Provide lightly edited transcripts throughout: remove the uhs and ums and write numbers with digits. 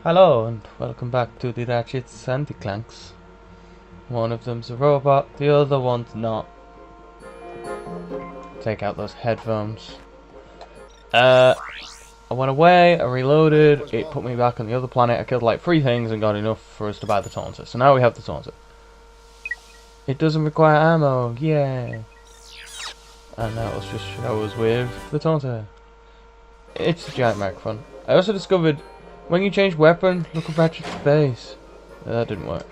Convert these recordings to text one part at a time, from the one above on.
Hello and welcome back to the Ratchets and Clanks. One of them's a robot, the other one's not. Take out those headphones. I went away, I reloaded, it put me back on the other planet, I killed like 3 things and got enough for us to buy the taunter. So now we have the taunter. It doesn't require ammo, yay! And now let's just show us with the taunter. It's a giant microphone. I also discovered when you change weapon, look at Ratchet's face. That didn't work.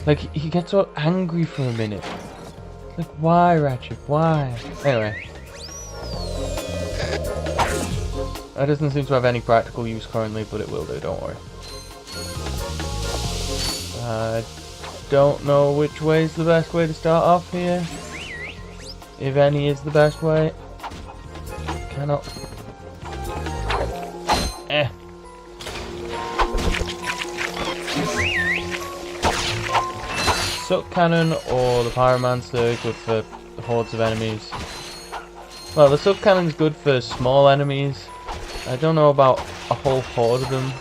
Like, he gets so angry for a minute. Like, why, Ratchet? Why? Anyway. That doesn't seem to have any practical use currently, but it will do, don't worry. I don't know which way is the best way to start off here. If any is the best way. Cannot. Suck cannon or the pyromancer good for hordes of enemies. Well, the suck cannon's good for small enemies. I don't know about a whole horde of them,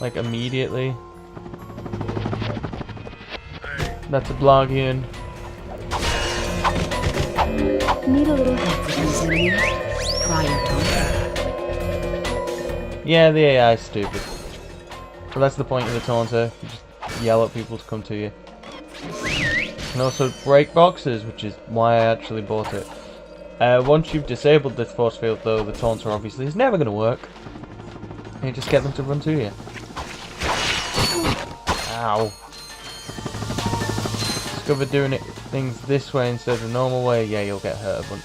like immediately. That's a Blogian. Need a little help with these enemies? Try your taunter. Yeah, the AI is stupid. But that's the point of the taunter. You just yell at people to come to you. And also break boxes, which is why I actually bought it. Once you've disabled this force field though, the taunter obviously is never going to work. You just get them to run to you. Ow. Discovered doing things this way instead of the normal way, yeah, you'll get hurt a bunch.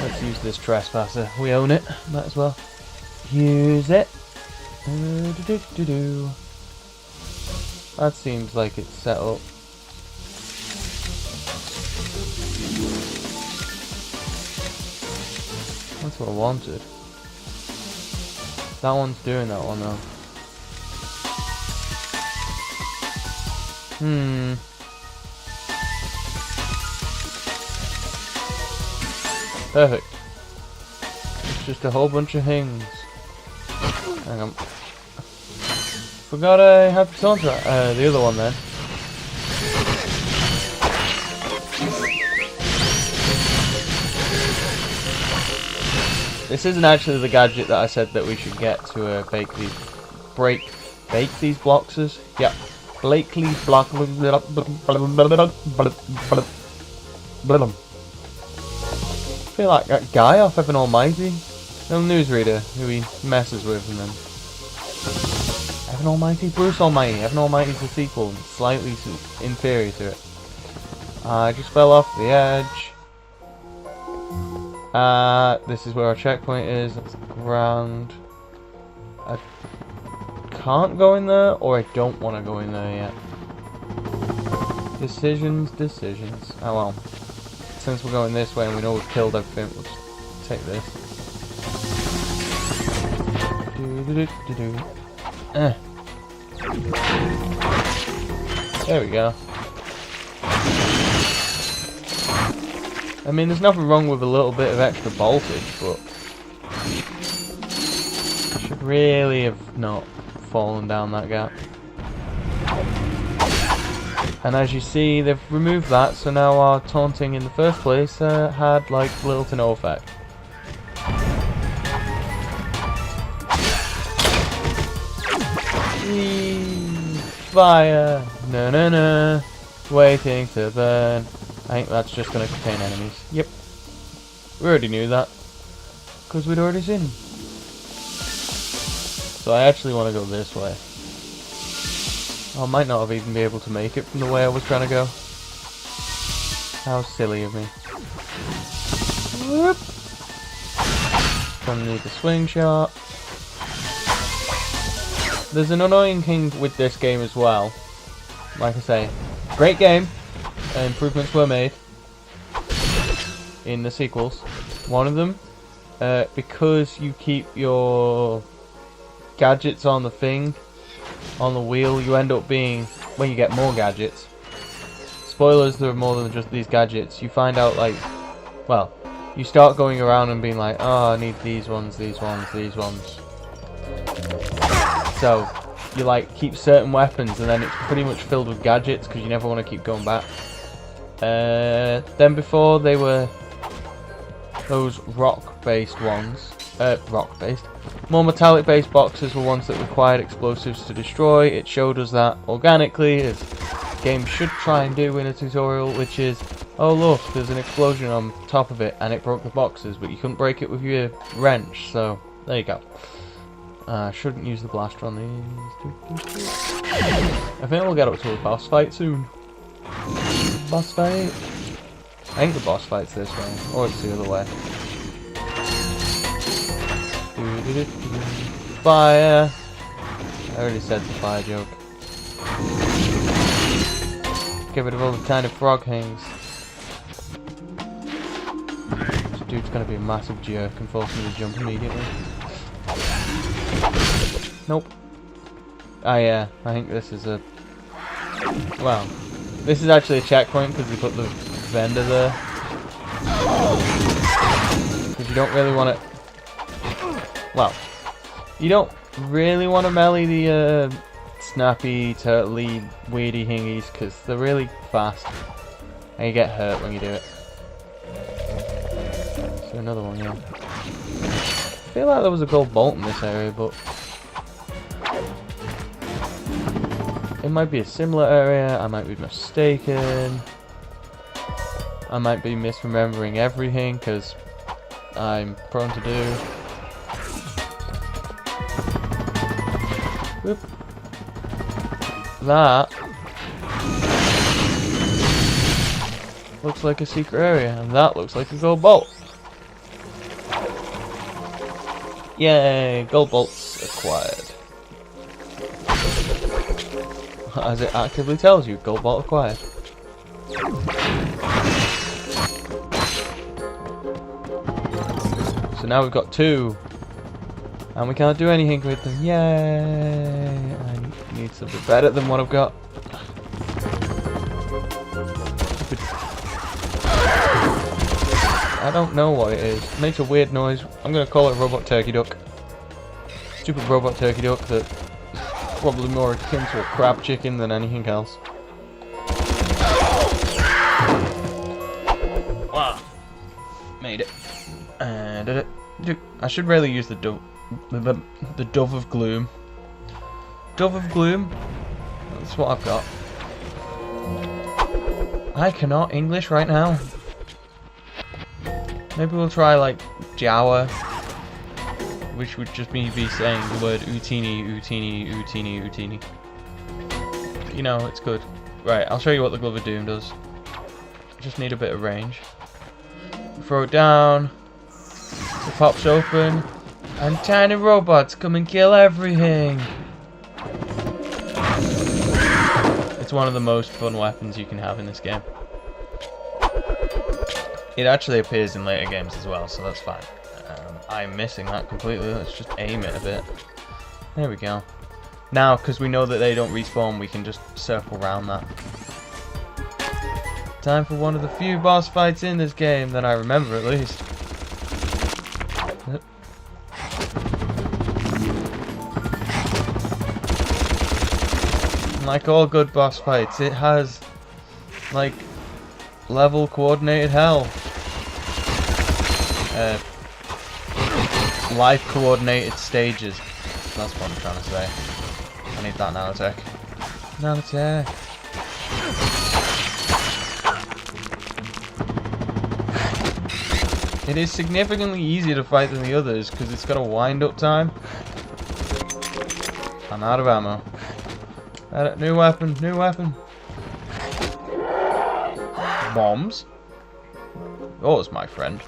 Let's use this trespasser. We own it, might as well. Use it. That seems like it's set up. That's what I wanted. That one's doing that one though. Perfect. It's just a whole bunch of things. Hang on. Forgot I had the taunter. The other one then. This isn't actually the gadget that I said that we should get to bake these bloxes. Yep. Blakely's block. I feel like that guy off Evan Almighty. No newsreader who he messes with and then. Evan Almighty? Bruce Almighty. Evan Almighty's the sequel, slightly inferior to it. I just fell off the edge. This is where our checkpoint is. That's grand. I can't go in there, or I don't want to go in there yet. Decisions. Oh well. Since we're going this way and we know we've killed everything, we'll just take this. There we go. I mean, there's nothing wrong with a little bit of extra voltage, but I should really have not fallen down that gap. And as you see, they've removed that, so now our taunting in the first place had like little to no effect. Fire! No. Waiting to burn. I think that's just going to contain enemies. Yep. We already knew that. Because we'd already seen them. So I actually want to go this way. I might not have even be able to make it from the way I was trying to go. How silly of me. Whoop! Gonna need the swing shot. There's an annoying thing with this game as well. Like I say, great game. Improvements were made in the sequels. One of them, because you keep your gadgets on the thing, on the wheel, you end up being, when you get more gadgets, spoilers, there are more than just these gadgets, you find out like, well, you start going around and being like, oh, I need these ones, these ones, these ones. So you like keep certain weapons, and then it's pretty much filled with gadgets because you never want to keep going back. Then before they were those rock-based ones. Rock-based. More metallic-based boxes were ones that required explosives to destroy. It showed us that organically, as games should try and do in a tutorial, which is, oh look, there's an explosion on top of it and it broke the boxes, but you couldn't break it with your wrench, so there you go. I shouldn't use the blaster on these. I think we'll get up to a boss fight soon. Boss fight? I think the boss fight's this way, or it's the other way. Fire! I already said the fire joke. Get rid of all the tiny frog things. This dude's gonna be a massive jerk and force me to jump immediately. Nope. Ah yeah, I think this is a... Well, this is actually a checkpoint because they put the vendor there. Because you don't really want to... Well, you don't really want to melee the snappy, turtley, weirdy hingies because they're really fast. And you get hurt when you do it. So another one, yeah. I feel like there was a gold bolt in this area, but... It might be a similar area, I might be mistaken. I might be misremembering everything, because I'm prone to do. Whoop. That looks like a secret area, and that looks like a gold bolt. Yay, gold bolts acquired. As it actively tells you, gold bolt acquired. So now we've got 2. And we can't do anything with them. Yay! I need something better than what I've got. I don't know what it is. It makes a weird noise. I'm gonna call it robot turkey duck. Stupid robot turkey duck that probably more akin to a crab chicken than anything else. Wow. Made it. Did it. I should really use the dove of gloom. Dove of gloom? That's what I've got. I cannot English right now. Maybe we'll try like Jawa, which would just be saying the word Utini, Utini, Utini, Utini. You know, it's good. Right, I'll show you what the Glove of Doom does. Just need a bit of range. Throw it down. It pops open. And tiny robots come and kill everything. It's one of the most fun weapons you can have in this game. It actually appears in later games as well, so that's fine. I'm missing that completely. Let's just aim it a bit. There we go. Now, because we know that they don't respawn, we can just circle around that. Time for one of the few boss fights in this game that I remember, at least. Like all good boss fights, it has, like, level coordinated hell. Life coordinated stages. That's what I'm trying to say. I need that nanotech. Nanotech. It is significantly easier to fight than the others because it's got a wind up time. I'm out of ammo. New weapon, new weapon. Bombs. Yours, my friend.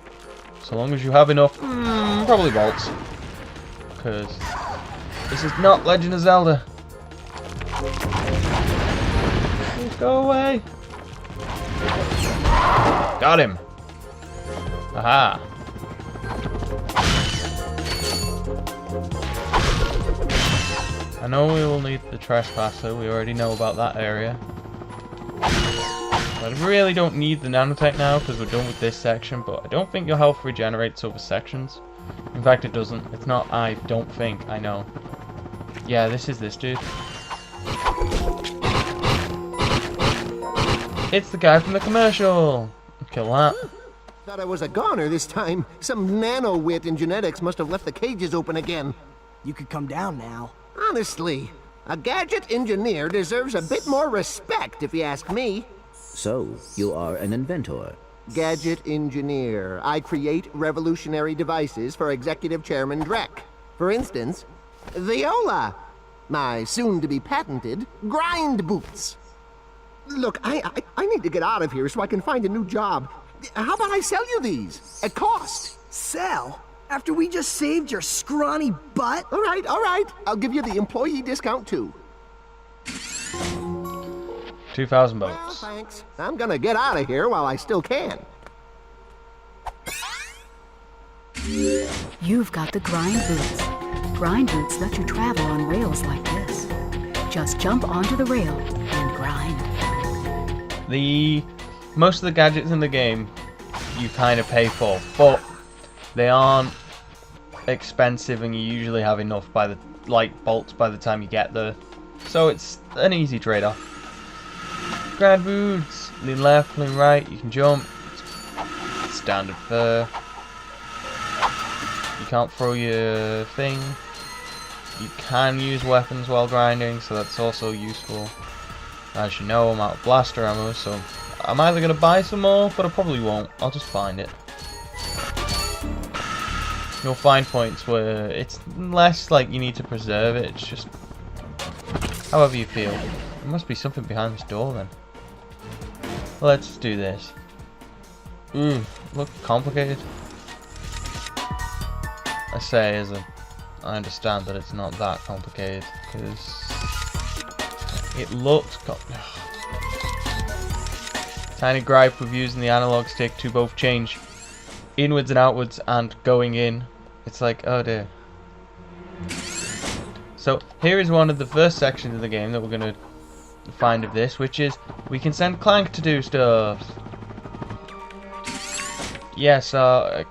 So long as you have enough, probably bolts. Because this is not Legend of Zelda. Please go away. Got him. Aha. I know we will need the trespasser, we already know about that area. But I really don't need the nanotech now because we're done with this section, but I don't think your health regenerates over sections. In fact, it doesn't. It's not I don't think, I know. Yeah, this is this dude. It's the guy from the commercial. Kill that. Thought I was a goner this time. Some nano-wit in genetics must have left the cages open again. You could come down now. Honestly, a gadget engineer deserves a bit more respect, if you ask me. So, you are an inventor. Gadget engineer. I create revolutionary devices for Executive Chairman Drek. For instance, Viola. My soon-to-be patented grind boots. Look, I need to get out of here so I can find a new job. How about I sell you these? At cost. Sell? After we just saved your scrawny butt? All right. I'll give you the employee discount, too. 2,000 Well, bucks. thanks. I'm gonna get out of here while I still can. You've got the grind boots. Grind boots let you travel on rails like this. Just jump onto the rail and grind. Most of the gadgets in the game you kind of pay for, but they aren't expensive, and you usually have enough by the bolts by the time you get there. So it's an easy trade-off. Grind boots, lean left, lean right. You can jump. It's standard fare. You can't throw your thing. You can use weapons while grinding, so that's also useful. As you know, I'm out of blaster ammo, so I'm either going to buy some more, but I probably won't. I'll just find it. You'll find points where it's less like you need to preserve it, it's just however you feel. There must be something behind this door then. Let's do this. Ooh, look complicated. I say as I understand that it's not that complicated, because it looks tiny gripe with using the analog stick to both change inwards and outwards and going in. It's like, oh dear. So here is one of the first sections of the game that we're going to find of this, which is we can send Clank to do stuff. Yes,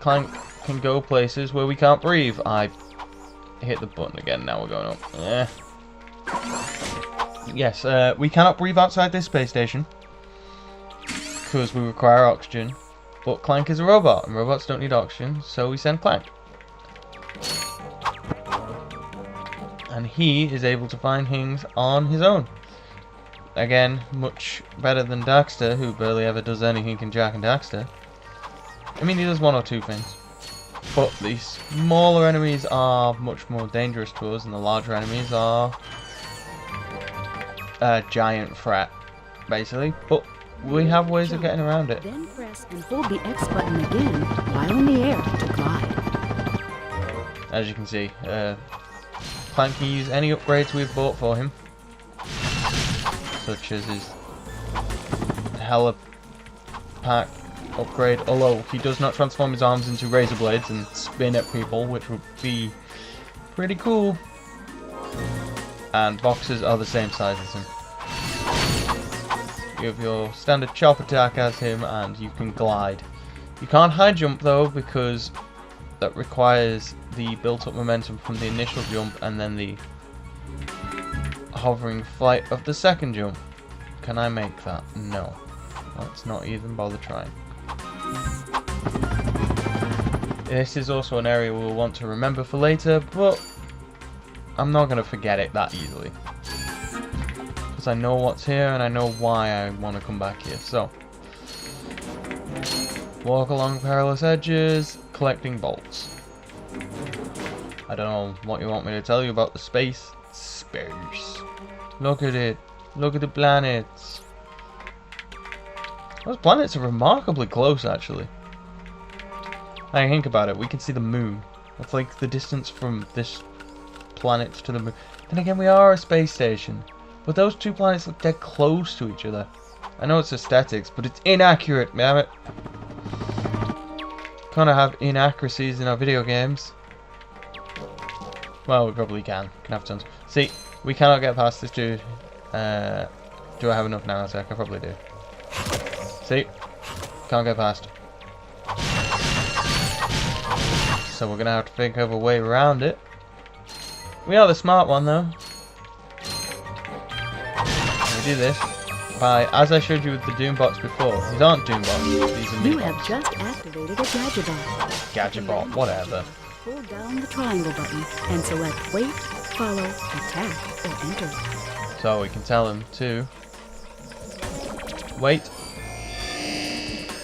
Clank can go places where we can't breathe. I hit the button again, now we're going up. Yes, we cannot breathe outside this space station because we require oxygen, but Clank is a robot and robots don't need oxygen, so we send Clank. And he is able to find things on his own. Again, much better than Daxter, who barely ever does anything in Jak and Daxter. I mean, he does one or two things. But the smaller enemies are much more dangerous to us, and the larger enemies are a giant threat, basically. But we have ways of getting around it. Then press and hold the X button again while in the air to glide. As you can see, Clank can use any upgrades we've bought for him, such as his helipack upgrade, although he does not transform his arms into razor blades and spin at people, which would be pretty cool. And boxes are the same size as him. You have your standard chop attack as him, and you can glide. You can't high jump though, because that requires the built up momentum from the initial jump and then the hovering flight of the second jump. Can I make that? No. Let's not even bother trying. This is also an area we'll want to remember for later, but I'm not going to forget it that easily. Because I know what's here and I know why I want to come back here. So, walk along perilous edges, collecting bolts. I don't know what you want me to tell you about the space. Space. Look at it. Look at the planets. Those planets are remarkably close, actually. I think about it, we can see the moon. That's like the distance from this planet to the moon. Then again, we are a space station. But those two planets look dead close to each other. I know it's aesthetics, but it's inaccurate, damn it. Can't have inaccuracies in our video games. Well, we probably can. Can have tons. See, we cannot get past this dude. Do I have enough nanotech? I probably do. See? Can't get past. So we're gonna have to think of a way around it. We are the smart one though. do this by, as I showed you with the Doombots before. These aren't Doombots, these are You Meatbots. have just activated a Gadgetbot. Gadgetbot, whatever. Hold down the triangle button and select wait, follow, attack, or enter. So we can tell them to wait,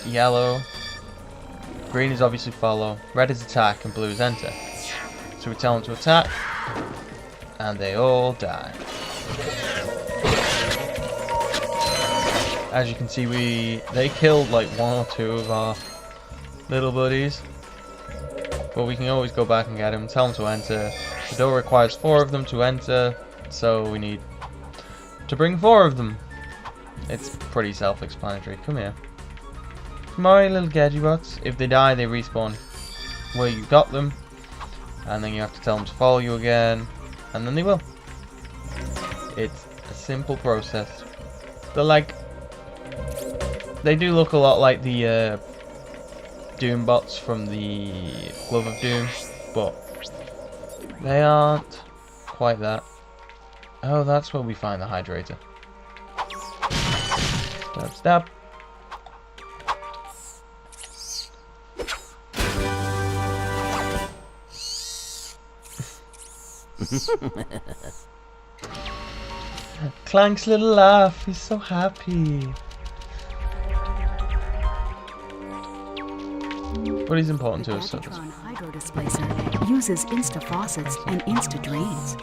yellow, green is obviously follow, red is attack, and blue is enter. So we tell them to attack, and they all die. As you can see, they killed like 1 or 2 of our little buddies. But we can always go back and get them, tell them to enter. The door requires 4 of them to enter, so we need to bring 4 of them. It's pretty self-explanatory. Come here. Come on, you little Gadgetbots. If they die, they respawn where you got them. And then you have to tell them to follow you again. And then they will. It's a simple process. They're like... They do look a lot like the Doombots from the Glove of Doom. But they aren't quite that. Oh, that's where we find the hydrator. Stab, stab. Clank's little laugh, he's so happy. But he's important to us, so Gadgetron Hydro Displacer uses Insta Faucets and Insta Drains.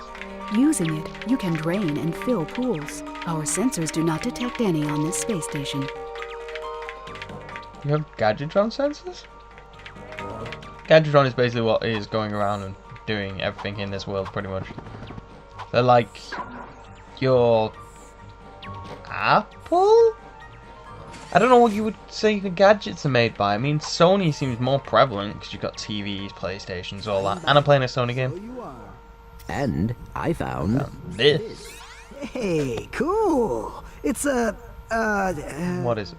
Using it, you can drain and fill pools. Our sensors do not detect any on this space station. you have Gadgetron sensors? Gadgetron is basically what is going around and doing everything in this world, pretty much. They're like your Apple? I don't know what you would say the gadgets are made by. I mean, Sony seems more prevalent because you've got TVs, PlayStations, all that. And I'm playing a Sony game. And I found This. Hey, cool. It's a, What is it?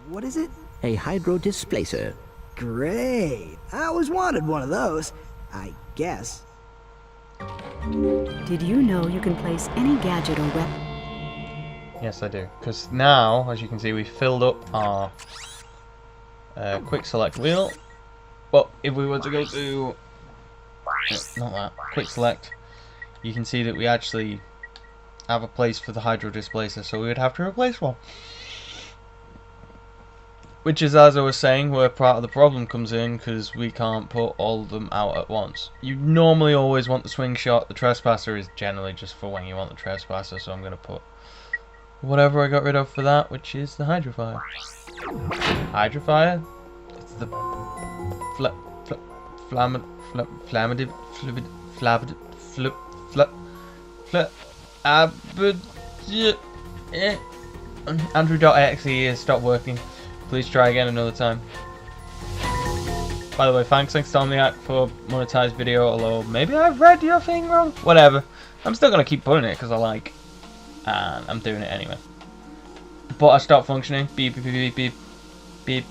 what is it? a hydro displacer. Great. I always wanted one of those. I guess. Did you know you can place any gadget or weapon? Yes, I do. Because now, as you can see, we filled up our quick select wheel. But if we were to go to... not that. Quick select. You can see that we actually have a place for the hydro displacer. So we would have to replace one. Which is, as I was saying, where part of the problem comes in, because we can't put all of them out at once. You normally always want the swing shot. The trespasser is generally just for when you want the trespasser, so I'm going to put whatever I got rid of for that, which is the hydrofier. Hydrofier? It's the Andrew.exe is stopped working. Please try again another time. By the way, thanks Insomniac for monetized video, although maybe I've read your thing wrong. Whatever. I'm still going to keep putting it because I like, and I'm doing it anyway. But I stopped functioning. Beep, beep, beep, beep, beep.